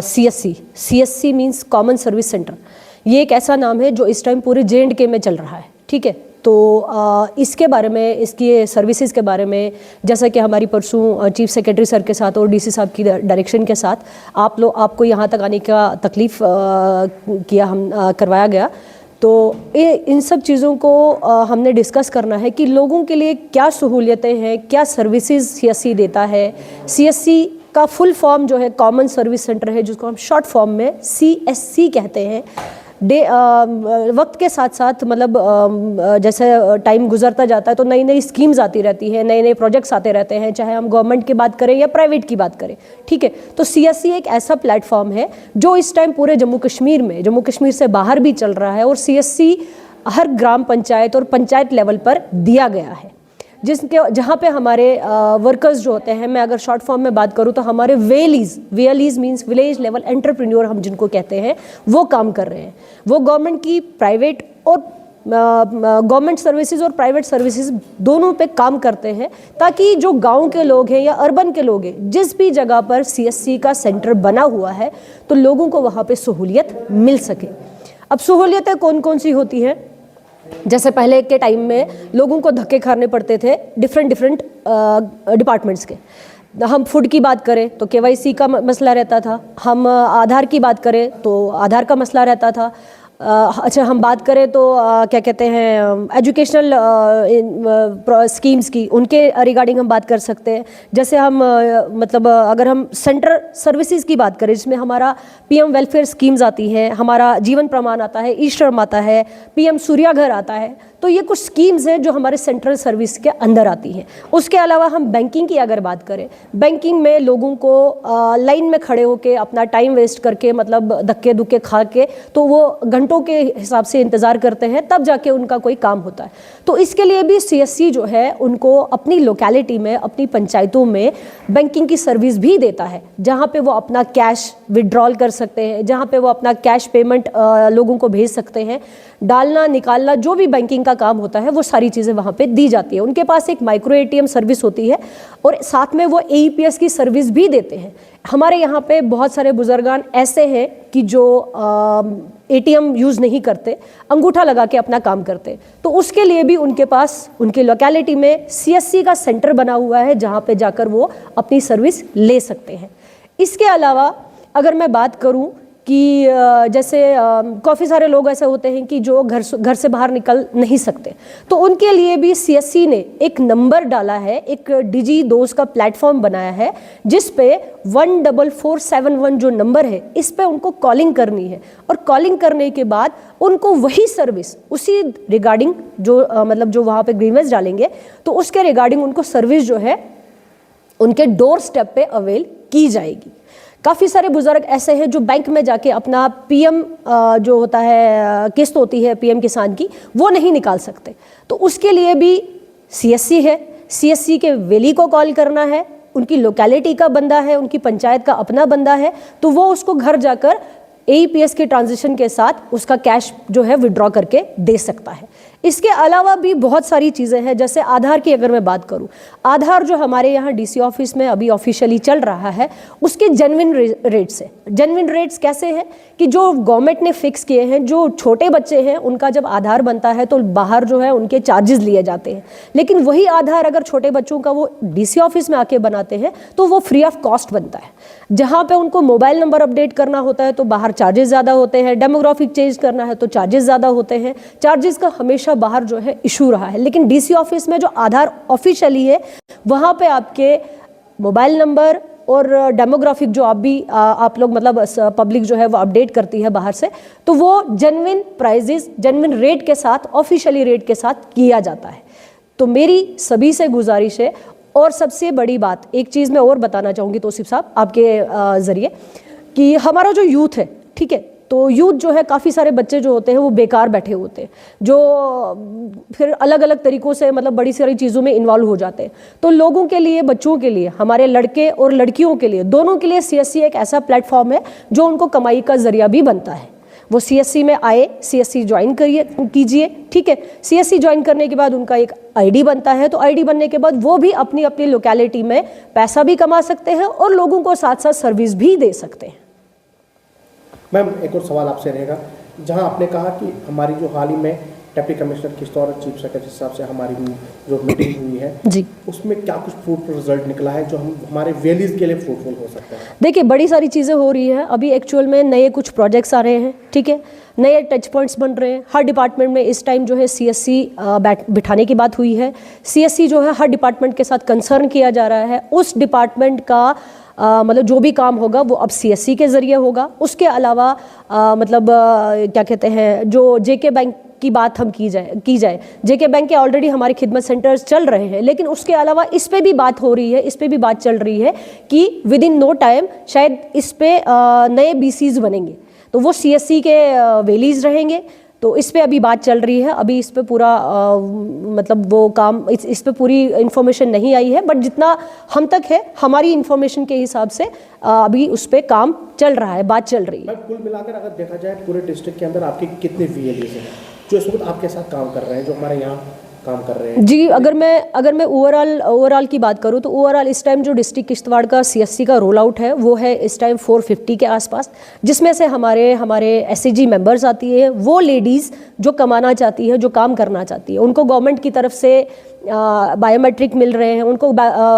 CSC means common service centre. ये एक ऐसा नाम है जो इस टाइम पूरे J&K में चल रहा है, ठीक है। तो इसके बारे में, इसकी सर्विसेज के बारे में, जैसा कि हमारी परसों चीफ सेक्रेटरी सर के साथ और DC साहब की डायरेक्शन के साथ आपको यहाँ तक आने का तकलीफ करवाया गया। तो इन सब चीज़ों को हमने डिस्कस करना है कि लोगों के लिए क्या सहूलियतें हैं, क्या सर्विसेज CSC देता है। CSC का फुल फॉर्म जो है कॉमन सर्विस सेंटर है, जिसको हम शॉर्ट फॉर्म में CSC कहते हैं। वक्त के साथ साथ मतलब जैसे टाइम गुजरता जाता है तो नई नई स्कीम्स आती रहती है, नए नए प्रोजेक्ट्स आते रहते हैं, चाहे हम गवर्नमेंट की बात करें या प्राइवेट की बात करें, ठीक है। तो CSC एक ऐसा प्लेटफॉर्म है जो इस टाइम पूरे जम्मू कश्मीर से बाहर भी चल रहा है, और CSC हर ग्राम पंचायत और पंचायत लेवल पर दिया गया है, जहाँ पे हमारे वर्कर्स जो होते हैं, मैं अगर शॉर्ट फॉर्म में बात करूँ तो हमारे VLEs means village level entrepreneur हम जिनको कहते हैं, वो काम कर रहे हैं। वो गवर्नमेंट की प्राइवेट और गवर्नमेंट सर्विसेज और प्राइवेट सर्विसेज दोनों पे काम करते हैं, ताकि जो गांव के लोग हैं या अर्बन के लोग हैं, जिस भी जगह पर CSC का सेंटर बना हुआ है तो लोगों को वहाँ पे सहूलियत मिल सके। अब सहूलियतें कौन कौन सी होती हैं? जैसे पहले के टाइम में लोगों को धक्के खाने पड़ते थे डिफरेंट डिपार्टमेंट्स के। हम फूड की बात करें तो KYC का मसला रहता था, हम आधार की बात करें तो आधार का मसला रहता था। अच्छा, हम बात करें तो क्या कहते हैं एजुकेशनल स्कीम्स की, उनके रिगार्डिंग हम बात कर सकते हैं। जैसे हम मतलब अगर हम सेंट्रल सर्विसेज की बात करें, जिसमें हमारा PM वेलफेयर स्कीम्स आती हैं, हमारा जीवन प्रमाण आता है, ई-श्रम आता है, PM सूर्या घर आता है, तो ये कुछ स्कीम्स हैं जो हमारे सेंट्रल सर्विस के अंदर आती हैं। उसके अलावा हम बैंकिंग की अगर बात करें, बैंकिंग में लोगों को लाइन में खड़े होकर अपना टाइम वेस्ट करके, मतलब धक्के दुक्के खा के, तो वो घंटों के हिसाब से इंतज़ार करते हैं, तब जाके उनका कोई काम होता है। तो इसके लिए भी CSC जो है उनको अपनी लोकेलिटी में, अपनी पंचायतों में बैंकिंग की सर्विस भी देता है, जहाँ पे वो अपना कैश विड्रॉल कर सकते हैं, जहाँ पे वो अपना कैश पेमेंट लोगों को भेज सकते हैं, डालना निकालना जो भी बैंकिंग का काम होता है वो सारी चीज़ें वहाँ पे दी जाती है। उनके पास एक माइक्रो ATM सर्विस होती है और साथ में वो AEPS की सर्विस भी देते हैं। हमारे यहाँ पे बहुत सारे बुजुर्गान ऐसे हैं कि जो ATM यूज़ नहीं करते, अंगूठा लगा के अपना काम करते, तो उसके लिए भी उनके पास उनकी लोकेलिटी में CSC का सेंटर बना हुआ है, जहाँ पे जाकर वो अपनी सर्विस ले सकते हैं। इसके अलावा अगर मैं बात करूँ कि जैसे काफ़ी सारे लोग ऐसे होते हैं कि जो घर से बाहर निकल नहीं सकते, तो उनके लिए भी CSC ने एक नंबर डाला है, एक DigiDost का प्लेटफॉर्म बनाया है, जिस पे 14471 जो नंबर है, इस पे उनको कॉलिंग करनी है, और कॉलिंग करने के बाद उनको वही सर्विस उसी रिगार्डिंग जो मतलब जो वहाँ पे ग्रीवेंस डालेंगे तो उसके रिगार्डिंग उनको सर्विस जो है उनके डोर स्टेप पे अवेल की जाएगी। काफ़ी सारे बुजुर्ग ऐसे हैं जो बैंक में जाके अपना PM जो होता है किस्त होती है PM किसान की, वो नहीं निकाल सकते, तो उसके लिए भी CSC है। CSC के वेली को कॉल करना है, उनकी लोकेलिटी का बंदा है, उनकी पंचायत का अपना बंदा है, तो वो उसको घर जाकर AEPS के ट्रांजेक्शन के साथ उसका कैश जो है विड्रॉ करके दे सकता है। इसके अलावा भी बहुत सारी चीज़ें हैं। जैसे आधार की अगर मैं बात करूं, आधार जो हमारे यहाँ DC ऑफिस में अभी ऑफिशियली चल रहा है, उसके जेन्युइन रेट्स है। जेन्युइन रेट्स कैसे हैं कि जो गवर्नमेंट ने फिक्स किए हैं, जो छोटे बच्चे हैं उनका जब आधार बनता है तो बाहर जो है उनके चार्जेस लिए जाते हैं, लेकिन वही आधार अगर छोटे बच्चों का वो DC ऑफिस में आके बनाते हैं तो वो फ्री ऑफ कॉस्ट बनता है। जहाँ पे उनको मोबाइल नंबर अपडेट करना होता है तो बाहर चार्जेस ज़्यादा होते हैं, डेमोग्राफिक चेंज करना है तो चार्जेस ज़्यादा होते हैं। चार्जेस का हमेशा बाहर जो है इशू रहा है, लेकिन DC ऑफिस में जो आधार ऑफिशियली है, वहाँ पे आपके मोबाइल नंबर और डेमोग्राफिक जो आप लोग मतलब पब्लिक जो है वो अपडेट करती है बाहर से, तो वो जेन्युइन प्राइजेस, जेन्युइन रेट के साथ, ऑफिशियली रेट के साथ किया जाता है। तो मेरी सभी से गुजारिश है, और सबसे बड़ी बात एक चीज़ मैं और बताना चाहूँगी तौसीफ साहब आपके ज़रिए, कि हमारा जो यूथ है, ठीक है, तो यूथ जो है, काफ़ी सारे बच्चे जो होते हैं वो बेकार बैठे होते हैं, जो फिर अलग अलग तरीक़ों से मतलब बड़ी सारी चीज़ों में इन्वॉल्व हो जाते हैं। तो लोगों के लिए, बच्चों के लिए, हमारे लड़के और लड़कियों के लिए, दोनों के लिए CSC एक ऐसा प्लेटफॉर्म है जो उनको कमाई का ज़रिया भी बनता है। वो CSC में आए, CSC ज्वाइन कीजिए, ठीक है। CSC ज्वाइन करने के बाद उनका एक ID बनता है, तो ID बनने के बाद वो भी अपनी अपनी लोकेलिटी में पैसा भी कमा सकते हैं और लोगों को साथ साथ सर्विस भी दे सकते हैं। मैम एक और सवाल आपसे रहेगा, जहां आपने कहा कि हमारी जो हाल ही में डिप्टी कमिश्नर किश्तवाड़ और चीफ सेक्रेटरी साहब से हमारी जो मीटिंग हुई है जी, उसमें क्या कुछ फ्रूटफुल रिजल्ट निकला है जो हम हमारे वैलीज के लिए फ्रूटफुल हो सकता है? देखिए बड़ी सारी चीज़ें हो रही हैं अभी एक्चुअल में, नए कुछ प्रोजेक्ट्स आ रहे हैं, ठीक है, नए टच पॉइंट्स बन रहे हैं हर डिपार्टमेंट में। इस टाइम जो है सीएससी बिठाने की बात हुई है। सीएससी जो है हर डिपार्टमेंट के साथ कंसर्न किया जा रहा है, उस डिपार्टमेंट का मतलब जो भी काम होगा वो अब सीएससी के ज़रिए होगा। उसके अलावा मतलब क्या कहते हैं, जो जेके बैंक की बात हम की जाए जेके बैंक के ऑलरेडी हमारे खिदमत सेंटर्स चल रहे हैं, लेकिन उसके अलावा इस पे भी बात हो रही है, इस पे भी बात चल रही है कि विद इन नो टाइम शायद इस पे नए बीसीज बनेंगे, तो वो सीएससी के वेलीज रहेंगे। तो इस पे अभी बात चल रही है, अभी इस पे पूरा मतलब वो काम इस पे पूरी इन्फॉर्मेशन नहीं आई है, बट जितना हम तक है हमारी इन्फॉर्मेशन के हिसाब से अभी उस पे काम चल रहा है, बात चल रही है। कुल मिलाकर अगर देखा जाए पूरे डिस्ट्रिक्ट के अंदर आपके कितने वीएलईज हैं जो इस वक्त आपके साथ काम कर रहे हैं, जो हमारे यहाँ काम कर रहे हैं? जी, अगर मैं ओवरऑल की बात करूँ तो ओवरऑल इस टाइम जो डिस्ट्रिक्ट किश्तवाड़ का सीएससी का रोल आउट है वो है इस टाइम 450 के आसपास, जिसमें से हमारे एसएचजी मेंबर्स आती है, वो लेडीज़ जो कमाना चाहती है, जो काम करना चाहती है, उनको गवर्नमेंट की तरफ से बायोमेट्रिक मिल रहे हैं, उनको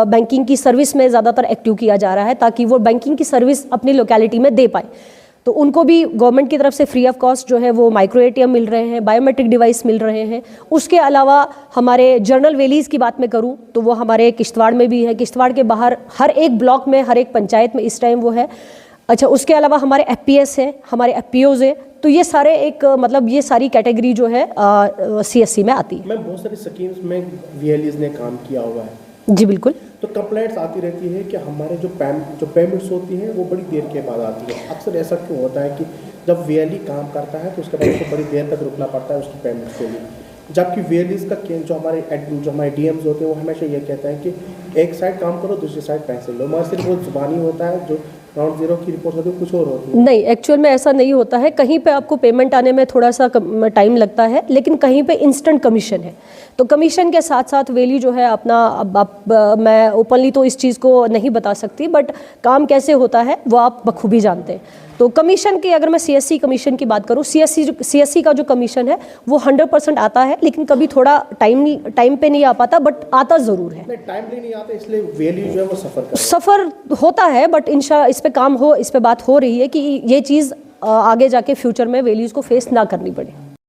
बैंकिंग की सर्विस में ज़्यादातर एक्टिव किया जा रहा है ताकि वो बैंकिंग की सर्विस अपनी लोकेलिटी में दे पाए। तो उनको भी गवर्नमेंट की तरफ से फ्री ऑफ कॉस्ट जो है वो माइक्रो एटीएम मिल रहे हैं, बायोमेट्रिक डिवाइस मिल रहे हैं। उसके अलावा हमारे जर्नल वैलीज़ की बात मैं करूं तो वो हमारे किश्तवाड़ में भी है, किश्तवाड़ के बाहर हर एक ब्लॉक में, हर एक पंचायत में इस टाइम वो है। अच्छा, उसके अलावा हमारे एफपीएस है, हमारे एफपीओज है, तो ये सारे एक मतलब ये सारी कैटेगरी जो है सीएससी में आती है। मैं बहुत सारी स्कीम्स में वीएलईज ने काम किया हुआ है। जी बिल्कुल। तो कंप्लेंट्स आती रहती है कि हमारे जो पेमेंट्स होती हैं वो बड़ी देर के बाद आती है। अक्सर ऐसा क्यों होता है कि जब वीएलई काम करता है तो उसके बाद उसको बड़ी देर तक रुकना पड़ता है उसकी पेमेंट्स के लिए, जबकि वीएलईज का जो हमारे डीएम्स होते हैं वो हमेशा ये कहते हैं कि एक साइड काम करो, दूसरी साइड पैसे लो। मगर सिर्फ वो जुबानी होता है, जो ग्राउंड जीरो की रिपोर्ट होती है कुछ और होती है। नहीं, एक्चुअल में ऐसा नहीं होता है। कहीं पे आपको पेमेंट आने में थोड़ा सा टाइम लगता है, लेकिन कहीं पे इंस्टेंट कमीशन है। तो कमीशन के साथ साथ वैल्यू जो है अपना, अब मैं ओपनली तो इस चीज़ को नहीं बता सकती, बट काम कैसे होता है वो आप बखूबी जानते हैं। तो कमीशन की अगर मैं सीएससी कमीशन की बात करूँ, सीएससी का जो कमीशन है वो 100% आता है, लेकिन कभी थोड़ा टाइम पे नहीं आ पाता, बट आता ज़रूर है। टाइमली नहीं आता, इसलिए वैल्यू जो है वो सफ़र होता है, बट इस पे काम हो, इस पे बात हो रही है कि ये चीज़ आगे जाके फ्यूचर में वैल्यूज़ को फेस ना करनी पड़े।